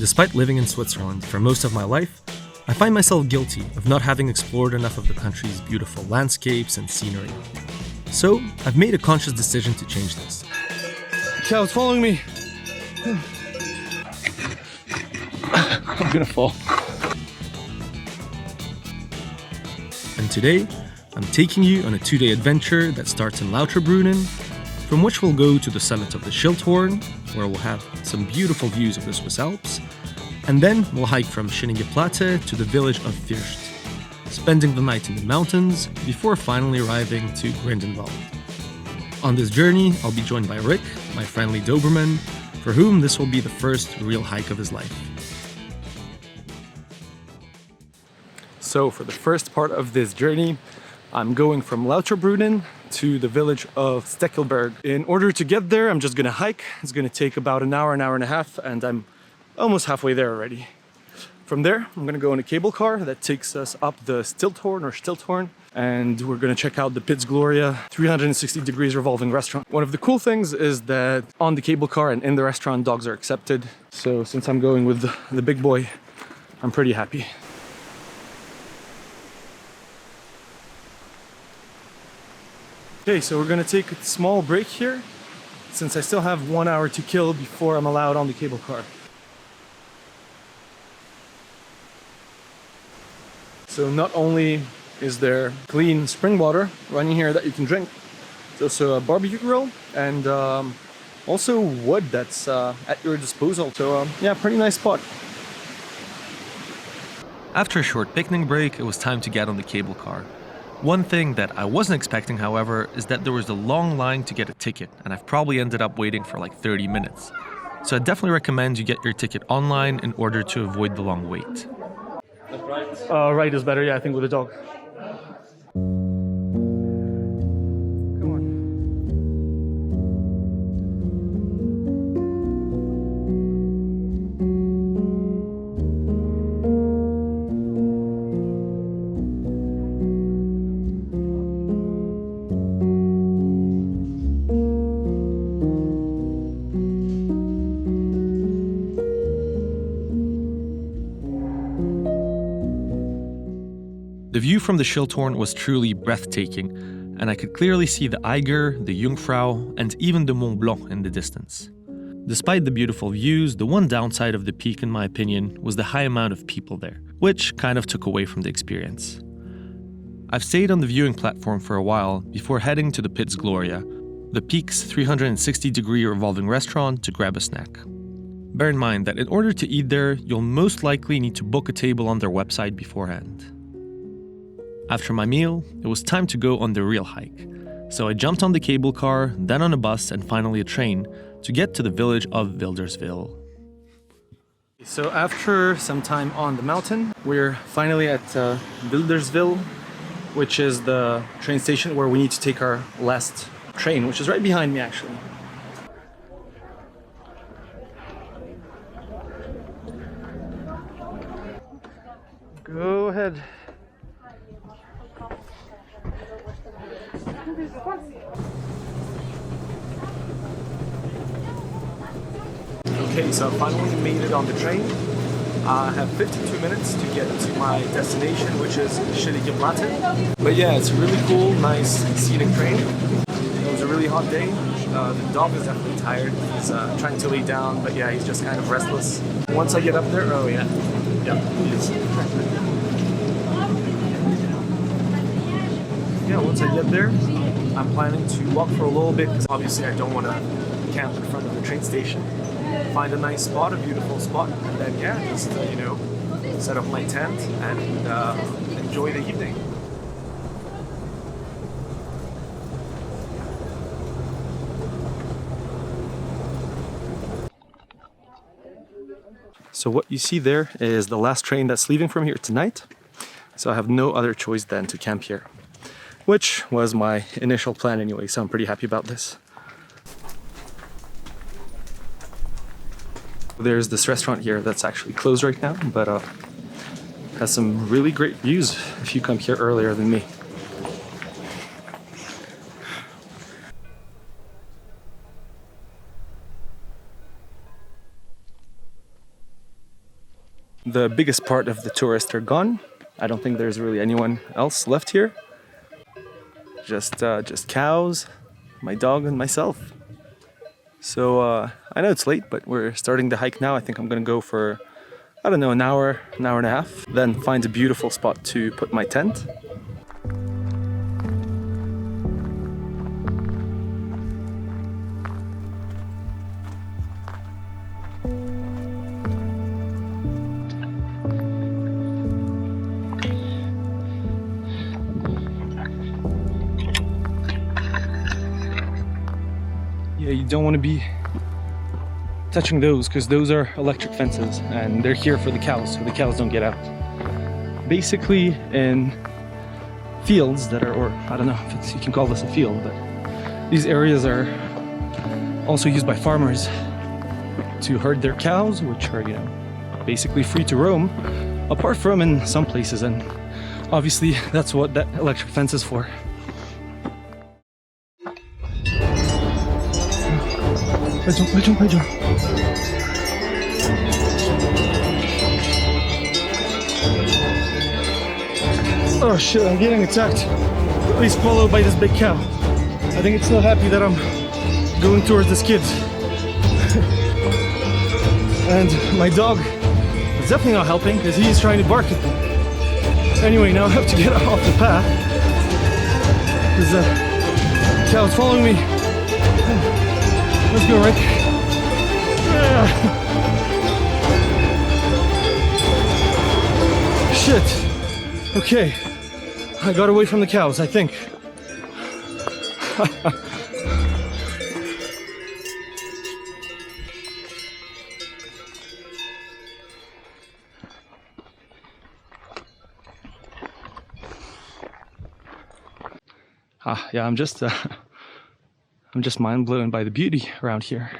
Despite living in Switzerland for most of my life, I find myself guilty of not having explored enough of the country's beautiful landscapes and scenery. So, I've made a conscious decision to change this. Cow's following me. I'm gonna fall. And today, I'm taking you on a 2-day adventure that starts in Lauterbrunnen, from which we'll go to the summit of the Schilthorn, where we'll have some beautiful views of the Swiss Alps, and then we'll hike from Schynige Platte to the village of First, spending the night in the mountains before finally arriving to Grindelwald. On this journey, I'll be joined by Rick, my friendly Dobermann, for whom this will be the first real hike of his life. So for the first part of this journey, I'm going from Lauterbrunnen to the village of Steckelberg. In order to get there, I'm just gonna hike. It's gonna take about an hour and a half, and I'm almost halfway there already. From there, I'm gonna go in a cable car that takes us up the Schilthorn, and we're gonna check out the Piz Gloria 360 degrees revolving restaurant. One of the cool things is that on the cable car and in the restaurant, dogs are accepted. So since I'm going with the big boy, I'm pretty happy. Okay, so we're gonna take a small break here, since I still have 1 hour to kill before I'm allowed on the cable car. So not only is there clean spring water running here that you can drink, there's also a barbecue grill and also wood that's at your disposal. So yeah, pretty nice spot. After a short picnic break, it was time to get on the cable car. One thing that I wasn't expecting, however, is that there was a long line to get a ticket, and I've probably ended up waiting for like 30 minutes. So I definitely recommend you get your ticket online in order to avoid the long wait. Right is better, yeah, I think with a dog. Come on. The view from the Schilthorn was truly breathtaking, and I could clearly see the Eiger, the Jungfrau, and even the Mont Blanc in the distance. Despite the beautiful views, the one downside of the peak, in my opinion, was the high amount of people there, which kind of took away from the experience. I've stayed on the viewing platform for a while before heading to the Piz Gloria, the peak's 360-degree revolving restaurant, to grab a snack. Bear in mind that in order to eat there, you'll most likely need to book a table on their website beforehand. After my meal, it was time to go on the real hike. So I jumped on the cable car, then on a bus, and finally a train to get to the village of Wilderswil. So after some time on the mountain, we're finally at Wilderswil, which is the train station where we need to take our last train, which is right behind me actually. Go ahead. Okay, so I finally made it on the train. I have 52 minutes to get to my destination, which is Schynige Platte. But yeah, it's a really cool, nice, scenic train. It was a really hot day. The dog is definitely tired. He's trying to lay down, but yeah, he's just kind of restless. Once I get up there, oh yeah, he is. Yeah, once I get there, I'm planning to walk for a little bit because obviously I don't want to camp in front of the train station. Find a nice spot, a beautiful spot, and then yeah, just set up my tent and enjoy the evening. So what you see there is the last train that's leaving from here tonight. So I have no other choice than to camp here, which was my initial plan anyway, so I'm pretty happy about this. There's this restaurant here that's actually closed right now, but has some really great views if you come here earlier than me. The biggest part of the tourists are gone. I don't think there's really anyone else left here. Just cows, my dog, and myself. So I know it's late, but we're starting the hike now. I think I'm gonna go for, I don't know, an hour and a half. Then find a beautiful spot to put my tent. Yeah, you don't want to be touching those because those are electric fences and they're here for the cows, so the cows don't get out. Basically in fields that are, or I don't know if it's, you can call this a field, but these areas are also used by farmers to herd their cows, which are, you know, basically free to roam, apart from in some places, and obviously that's what that electric fence is for. Oh shit, I'm getting attacked. At least followed by this big cow. I think it's still happy that I'm going towards this kid. And my dog is definitely not helping because he's trying to bark at me. Anyway, now I have to get off the path because the cow's following me. Let's go, Rick. Shit. Okay. I got away from the cows, I think. Yeah, I'm just mind blown by the beauty around here.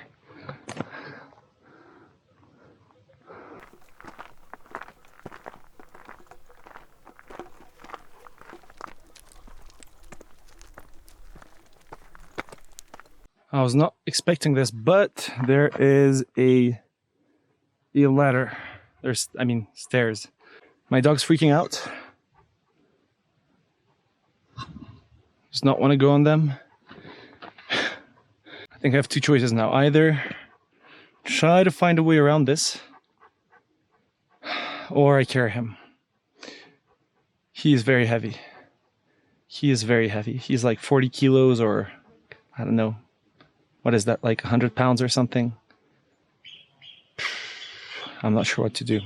I was not expecting this, but there is a ladder. Stairs. My dog's freaking out. Does not want to go on them. I think I have two choices now. Either try to find a way around this, or I carry him. He is very heavy. He is very heavy. He's like 40 kilos or, I don't know. What is that, like 100 pounds or something? I'm not sure what to do.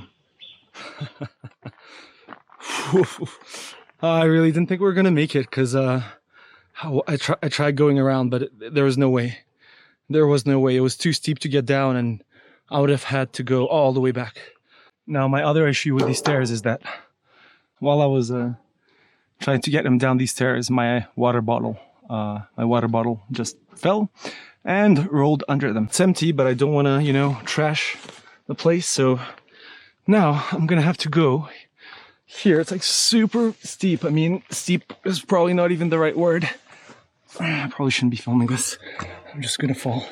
I really didn't think we were gonna make it because I tried going around, but there was no way. There was no way. It was too steep to get down, and I would have had to go all the way back. Now, my other issue with these stairs is that while I was trying to get him down these stairs, my water bottle just fell and rolled under them. It's empty, but I don't want to, you know, trash the place. So now I'm gonna have to go here. It's like super steep. I mean, steep is probably not even the right word. I probably shouldn't be filming this. I'm just gonna fall.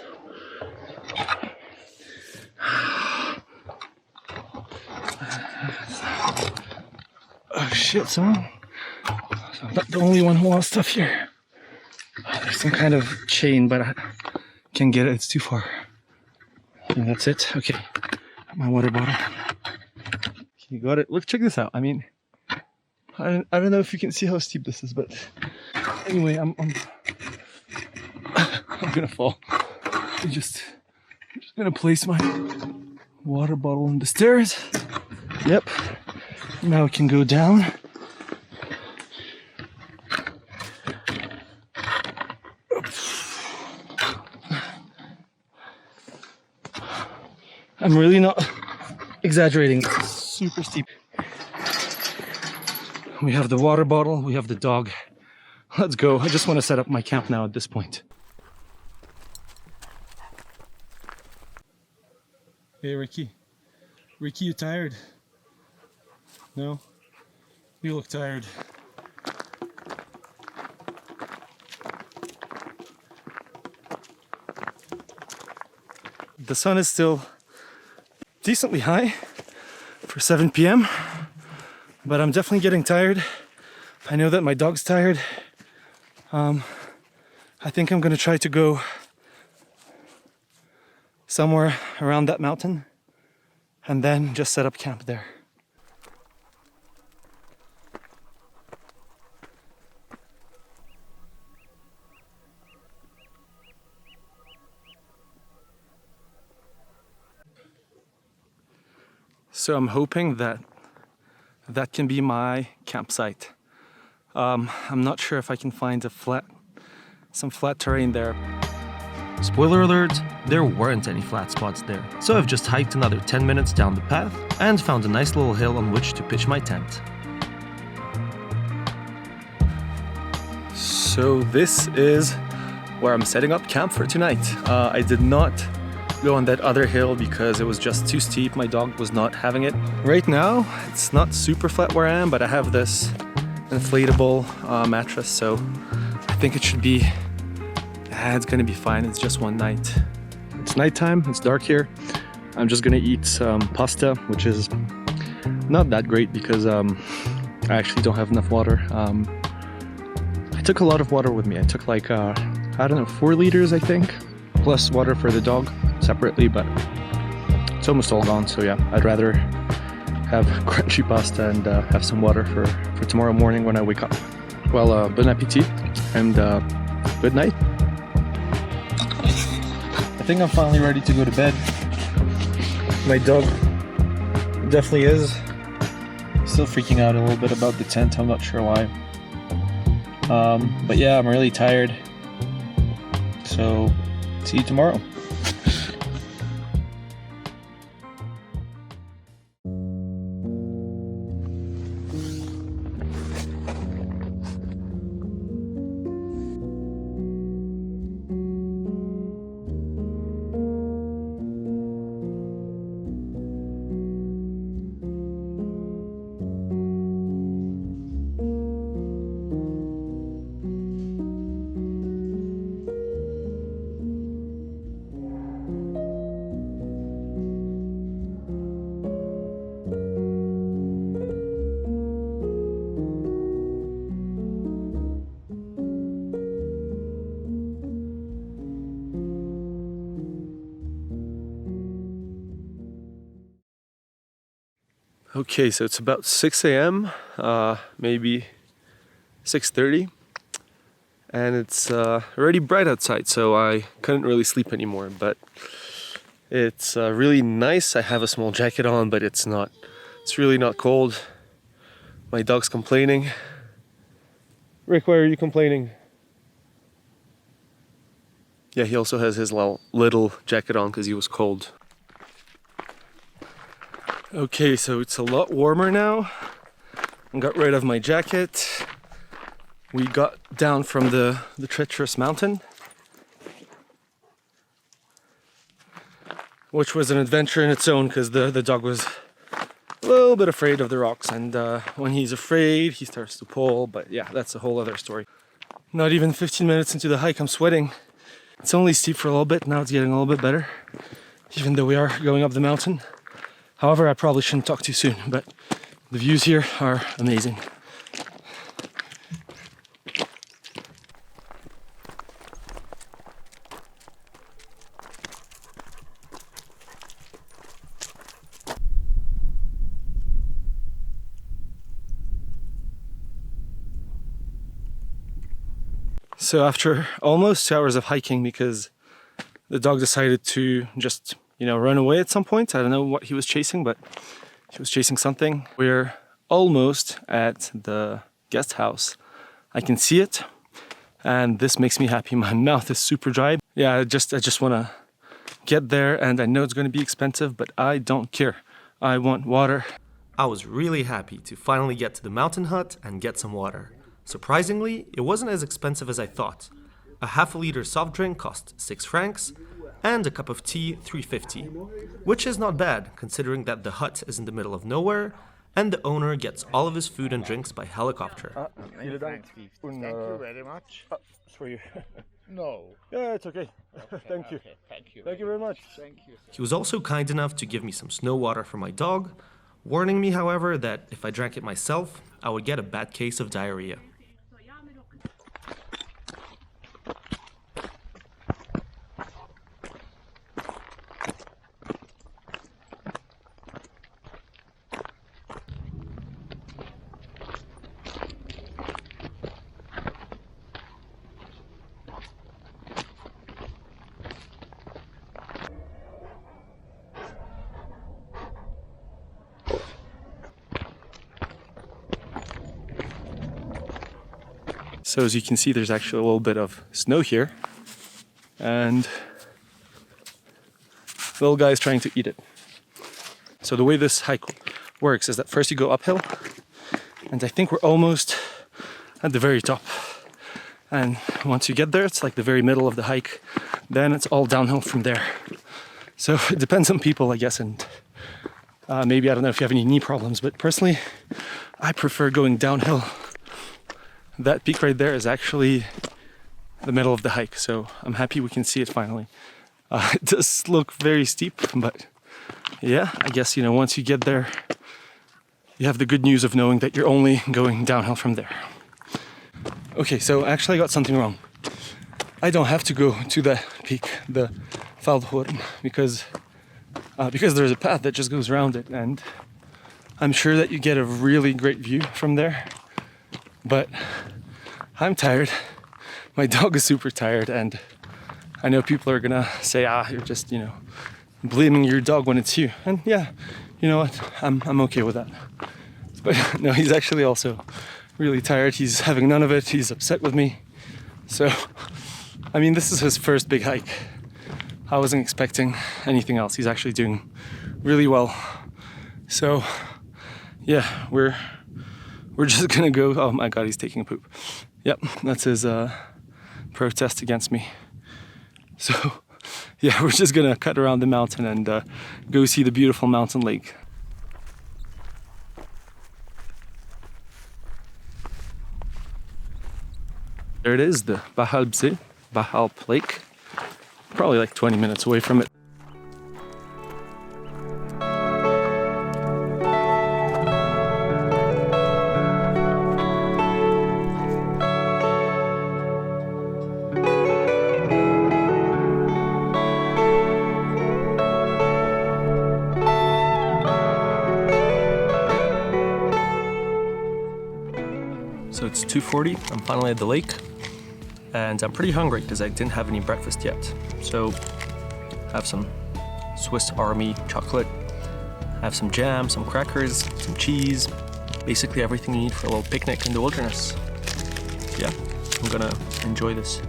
Oh shit, son. So I'm not the only one who wants stuff here. There's some kind of chain, but I can't get it. It's too far. And that's it. Okay. My water bottle. You got it. Look, check this out. I mean, I don't know if you can see how steep this is, but anyway, I'm gonna fall. I'm just gonna place my water bottle on the stairs. Yep. Now it can go down. I'm really not exaggerating. It's super steep. We have the water bottle, we have the dog. Let's go. I just want to set up my camp now at this point. Hey, Ricky. Ricky, you tired? No? You look tired. The sun is still decently high for 7 p.m. But I'm definitely getting tired. I know that my dog's tired. I think I'm gonna try to go somewhere around that mountain and then just set up camp there. So I'm hoping that that can be my campsite. I'm not sure if I can find some flat terrain there. Spoiler alert, there weren't any flat spots there, so I've just hiked another 10 minutes down the path and found a nice little hill on which to pitch my tent. So this is where I'm setting up camp for tonight. I did not go on that other hill because it was just too steep. My dog was not having it. Right now, it's not super flat where I am, but I have this inflatable mattress, so I think it should be, it's gonna be fine. It's just one night. It's nighttime, it's dark here. I'm just gonna eat some pasta, which is not that great because I actually don't have enough water. I took a lot of water with me. I took like, I don't know, 4 liters, I think, plus water for the dog separately, but it's almost all gone. So yeah, I'd rather have crunchy pasta and have some water for tomorrow morning when I wake up. Well, bon appetit and good night. I think I'm finally ready to go to bed. My dog definitely is still freaking out a little bit about the tent. I'm not sure why. But yeah, I'm really tired. So see you tomorrow. Okay, so it's about 6 a.m., maybe 6:30, and it's already bright outside, so I couldn't really sleep anymore, but it's really nice. I have a small jacket on, but it's really not cold. My dog's complaining. Rick, why are you complaining? Yeah, he also has his little jacket on because he was cold. Okay, so it's a lot warmer now. I got rid of my jacket. We got down from the treacherous mountain, which was an adventure in its own because the dog was a little bit afraid of the rocks, and when he's afraid, he starts to pull, but yeah, that's a whole other story. Not even 15 minutes into the hike, I'm sweating. It's only steep for a little bit, now it's getting a little bit better, even though we are going up the mountain. However, I probably shouldn't talk too soon, but the views here are amazing. So after almost 2 hours of hiking, because the dog decided to just run away at some point. I don't know what he was chasing, but he was chasing something. We're almost at the guest house. I can see it, and this makes me happy. My mouth is super dry. Yeah, I just want to get there, and I know it's going to be expensive, but I don't care. I want water. I was really happy to finally get to the mountain hut and get some water. Surprisingly, it wasn't as expensive as I thought. A half a liter soft drink cost 6 francs, and a cup of tea 3.50, which is not bad considering that the hut is in the middle of nowhere and the owner gets all of his food and drinks by helicopter. Thank you very much. For you. No. Yeah, it's okay. Thank you. Okay, thank you. Thank you very much. Thank you. He was also kind enough to give me some snow water for my dog, warning me, however, that if I drank it myself, I would get a bad case of diarrhea. So as you can see, there's actually a little bit of snow here, and the little guy is trying to eat it. So the way this hike works is that first you go uphill, and I think we're almost at the very top. And once you get there, it's like the very middle of the hike. Then it's all downhill from there. So it depends on people, I guess, and maybe, I don't know if you have any knee problems, but personally, I prefer going downhill. That peak right there is actually the middle of the hike, so I'm happy we can see it finally. It does look very steep, but yeah, I guess, you know, once you get there, you have the good news of knowing that you're only going downhill from there. Okay, so actually I got something wrong. I don't have to go to that peak, the Schilthorn, because there's a path that just goes around it, and I'm sure that you get a really great view from there. But I'm tired, my dog is super tired, and I know people are gonna say, you're just, you know, blaming your dog when it's you. And yeah, you know what, I'm okay with that. But no, he's actually also really tired, he's having none of it, he's upset with me. So, I mean, this is his first big hike. I wasn't expecting anything else. He's actually doing really well. So, yeah, we're just gonna go. Oh my god, he's taking a poop. Yep, that's his protest against me. So yeah, we're just gonna cut around the mountain and go see the beautiful mountain lake. There it is, the Bachalpsee, Bachalp Lake. Probably like 20 minutes away from it. So it's 2:40, I'm finally at the lake, and I'm pretty hungry because I didn't have any breakfast yet. So I have some Swiss Army chocolate, I have some jam, some crackers, some cheese, basically everything you need for a little picnic in the wilderness. Yeah, I'm gonna enjoy this.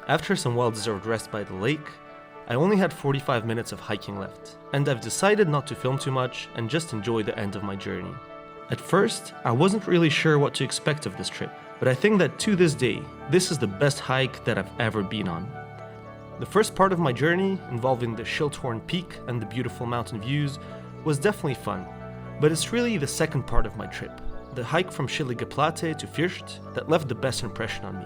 After some well-deserved rest by the lake, I only had 45 minutes of hiking left, and I've decided not to film too much and just enjoy the end of my journey. At first, I wasn't really sure what to expect of this trip, but I think that to this day, this is the best hike that I've ever been on. The first part of my journey, involving the Schilthorn peak and the beautiful mountain views, was definitely fun, but it's really the second part of my trip, the hike from Schynige Platte to Fürst, that left the best impression on me.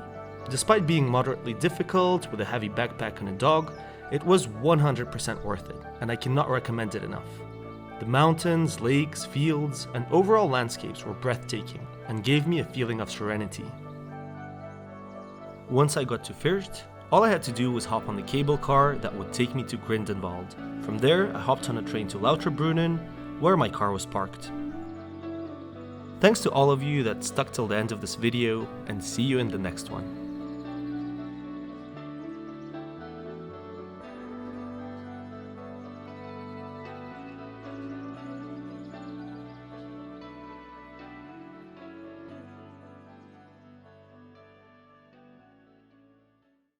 Despite being moderately difficult with a heavy backpack and a dog, it was 100% worth it, and I cannot recommend it enough. The mountains, lakes, fields, and overall landscapes were breathtaking and gave me a feeling of serenity. Once I got to Fürst, all I had to do was hop on the cable car that would take me to Grindelwald. From there, I hopped on a train to Lauterbrunnen, where my car was parked. Thanks to all of you that stuck till the end of this video, and see you in the next one.